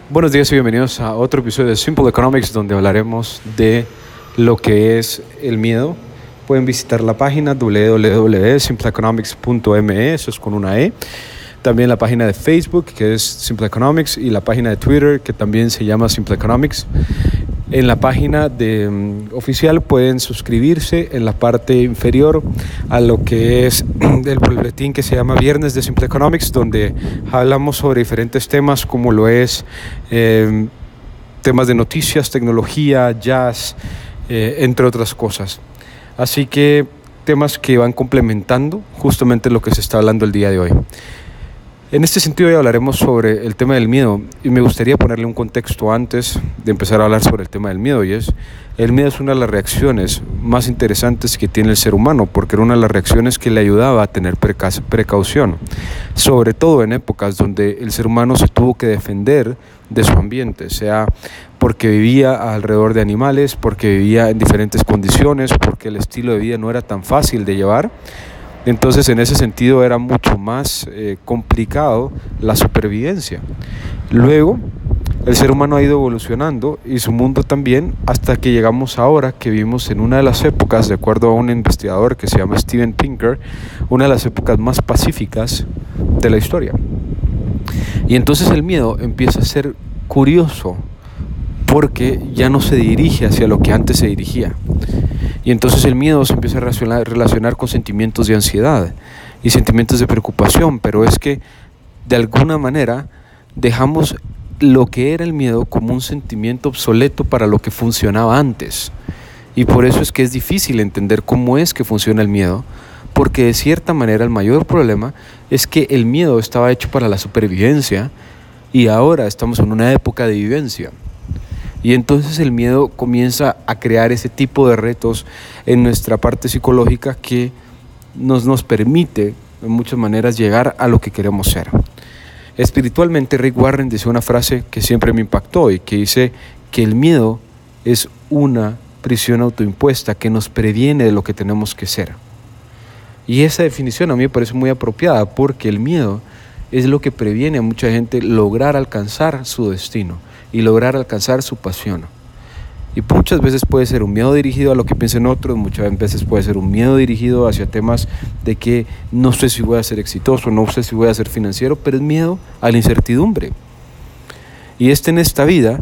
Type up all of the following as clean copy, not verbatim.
Buenos días y bienvenidos a otro episodio de Simple Economics, donde hablaremos de lo que es el miedo. Pueden visitar la página www.simpleeconomics.me, eso es con una E. También la página de Facebook, que es Simple Economics, y la página de Twitter, que también se llama Simple Economics. En la página oficial pueden suscribirse en la parte inferior a lo que es el boletín que se llama Viernes de Simple Economics, donde hablamos sobre diferentes temas como lo es temas de noticias, tecnología, jazz, entre otras cosas. Así que temas que van complementando justamente lo que se está hablando el día de hoy. En este sentido hoy hablaremos sobre el tema del miedo y me gustaría ponerle un contexto antes de empezar a hablar sobre el tema del miedo, y el miedo es una de las reacciones más interesantes que tiene el ser humano, porque era una de las reacciones que le ayudaba a tener precaución, sobre todo en épocas donde el ser humano se tuvo que defender de su ambiente, sea porque vivía alrededor de animales, porque vivía en diferentes condiciones, porque el estilo de vida no era tan fácil de llevar. Entonces, en ese sentido, era mucho más complicado la supervivencia. Luego, el ser humano ha ido evolucionando y su mundo también, hasta que llegamos ahora, que vivimos en una de las épocas, de acuerdo a un investigador que se llama Steven Pinker, una de las épocas más pacíficas de la historia. Y entonces el miedo empieza a ser curioso, porque ya no se dirige hacia lo que antes se dirigía. Y entonces el miedo se empieza a relacionar con sentimientos de ansiedad y sentimientos de preocupación, pero es que de alguna manera dejamos lo que era el miedo como un sentimiento obsoleto para lo que funcionaba antes. Y por eso es que es difícil entender cómo es que funciona el miedo, porque de cierta manera el mayor problema es que el miedo estaba hecho para la supervivencia y ahora estamos en una época de vivencia. Y entonces el miedo comienza a crear ese tipo de retos en nuestra parte psicológica que nos permite, en muchas maneras, llegar a lo que queremos ser. Espiritualmente, Rick Warren dice una frase que siempre me impactó y que dice que el miedo es una prisión autoimpuesta que nos previene de lo que tenemos que ser. Y esa definición a mí me parece muy apropiada, porque el miedo es lo que previene a mucha gente lograr alcanzar su destino y lograr alcanzar su pasión. Y muchas veces puede ser un miedo dirigido a lo que piensen otros, muchas veces puede ser un miedo dirigido hacia temas de que no sé si voy a ser exitoso, no sé si voy a ser financiero, pero es miedo a la incertidumbre. Y en esta vida,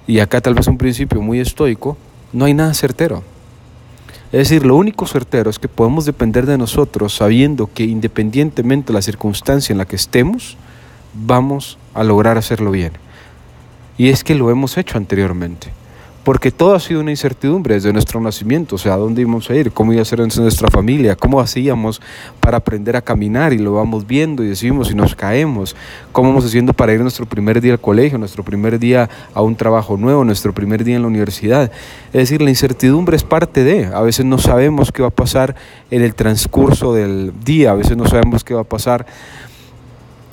y acá tal vez un principio muy estoico, no hay nada certero. Es decir, lo único certero es que podemos depender de nosotros, sabiendo que independientemente de la circunstancia en la que estemos, vamos a lograr hacerlo bien. Y es que lo hemos hecho anteriormente, porque todo ha sido una incertidumbre desde nuestro nacimiento. O sea, ¿a dónde íbamos a ir? ¿Cómo iba a ser nuestra familia? ¿Cómo hacíamos para aprender a caminar? Y lo vamos viendo y decimos y nos caemos. ¿Cómo vamos haciendo para ir nuestro primer día al colegio, nuestro primer día a un trabajo nuevo, nuestro primer día en la universidad? Es decir, la incertidumbre es parte de. A veces no sabemos qué va a pasar en el transcurso del día, a veces no sabemos qué va a pasar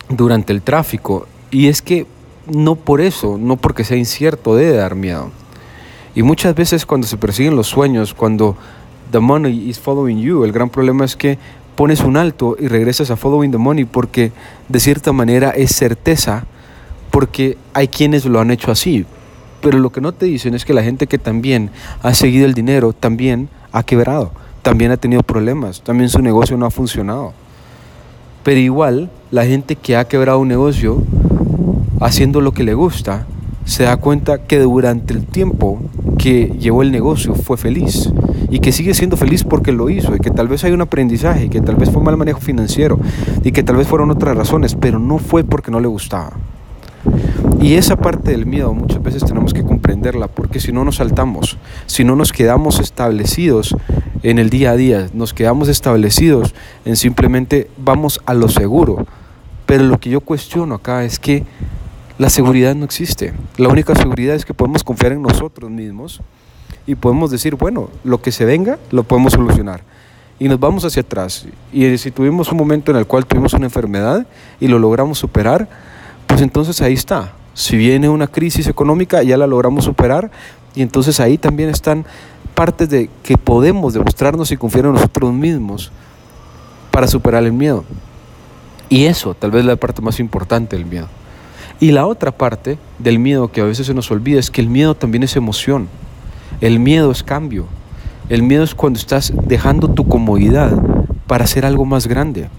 durante el tráfico. Y es que no por eso, no porque sea incierto, debe dar miedo. Y muchas veces cuando se persiguen los sueños, cuando the money is following you, el gran problema es que pones un alto y regresas a following the money, porque de cierta manera es certeza, porque hay quienes lo han hecho así. Pero lo que no te dicen es que la gente que también ha seguido el dinero también ha quebrado, también ha tenido problemas, también su negocio no ha funcionado. Pero igual, la gente que ha quebrado un negocio haciendo lo que le gusta, se da cuenta que durante el tiempo que llevó el negocio fue feliz, y que sigue siendo feliz porque lo hizo, y que tal vez hay un aprendizaje, y que tal vez fue mal manejo financiero, y que tal vez fueron otras razones, pero no fue porque no le gustaba. Y esa parte del miedo muchas veces tenemos que comprenderla, porque si no nos saltamos, si no nos quedamos establecidos en el día a día, nos quedamos establecidos en simplemente vamos a lo seguro. Pero lo que yo cuestiono acá es que la seguridad no existe. La única seguridad es que podemos confiar en nosotros mismos y podemos decir, bueno, lo que se venga lo podemos solucionar. Y nos vamos hacia atrás. Y si tuvimos un momento en el cual tuvimos una enfermedad y lo logramos superar, pues entonces ahí está. Si viene una crisis económica, ya la logramos superar, y entonces ahí también están partes de que podemos demostrarnos y confiar en nosotros mismos para superar el miedo. Y eso tal vez es la parte más importante del miedo. Y la otra parte del miedo que a veces se nos olvida es que el miedo también es emoción. El miedo es cambio. El miedo es cuando estás dejando tu comodidad para hacer algo más grande.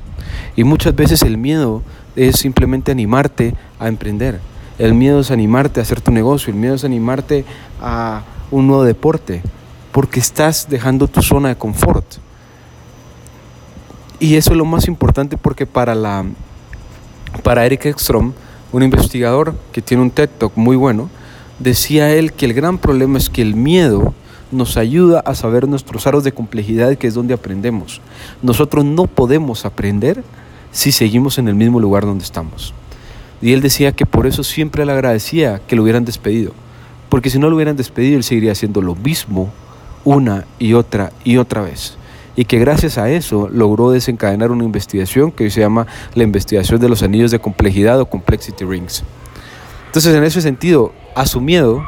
Y muchas veces el miedo es simplemente animarte a emprender. El miedo es animarte a hacer tu negocio. El miedo es animarte a un nuevo deporte. Porque estás dejando tu zona de confort. Y eso es lo más importante, porque para Eric Ekstrom, un investigador que tiene un TED Talk muy bueno, decía él que el gran problema es que el miedo nos ayuda a saber nuestros aros de complejidad, que es donde aprendemos. Nosotros no podemos aprender si seguimos en el mismo lugar donde estamos. Y él decía que por eso siempre le agradecía que lo hubieran despedido, porque si no lo hubieran despedido, él seguiría haciendo lo mismo una y otra vez. Y que gracias a eso logró desencadenar una investigación que hoy se llama la investigación de los anillos de complejidad o Complexity Rings. Entonces, en ese sentido, a su miedo,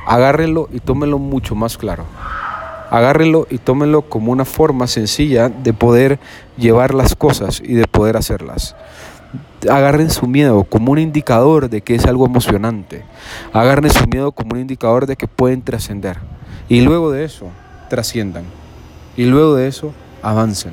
agárrenlo y tómenlo mucho más claro. Agárrenlo y tómenlo como una forma sencilla de poder llevar las cosas y de poder hacerlas. Agarren su miedo como un indicador de que es algo emocionante. Agarren su miedo como un indicador de que pueden trascender. Y luego de eso, trasciendan. Y luego de eso, avancen.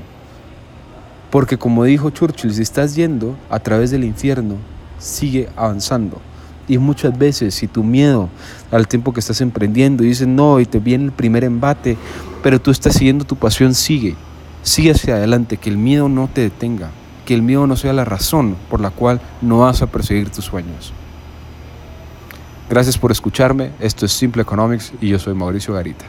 Porque como dijo Churchill, si estás yendo a través del infierno, sigue avanzando. Y muchas veces, si tu miedo al tiempo que estás emprendiendo, dices no, y te viene el primer embate, pero tú estás siguiendo tu pasión, sigue hacia adelante, que el miedo no te detenga, que el miedo no sea la razón por la cual no vas a perseguir tus sueños. Gracias por escucharme, esto es Simple Economics y yo soy Mauricio Garita.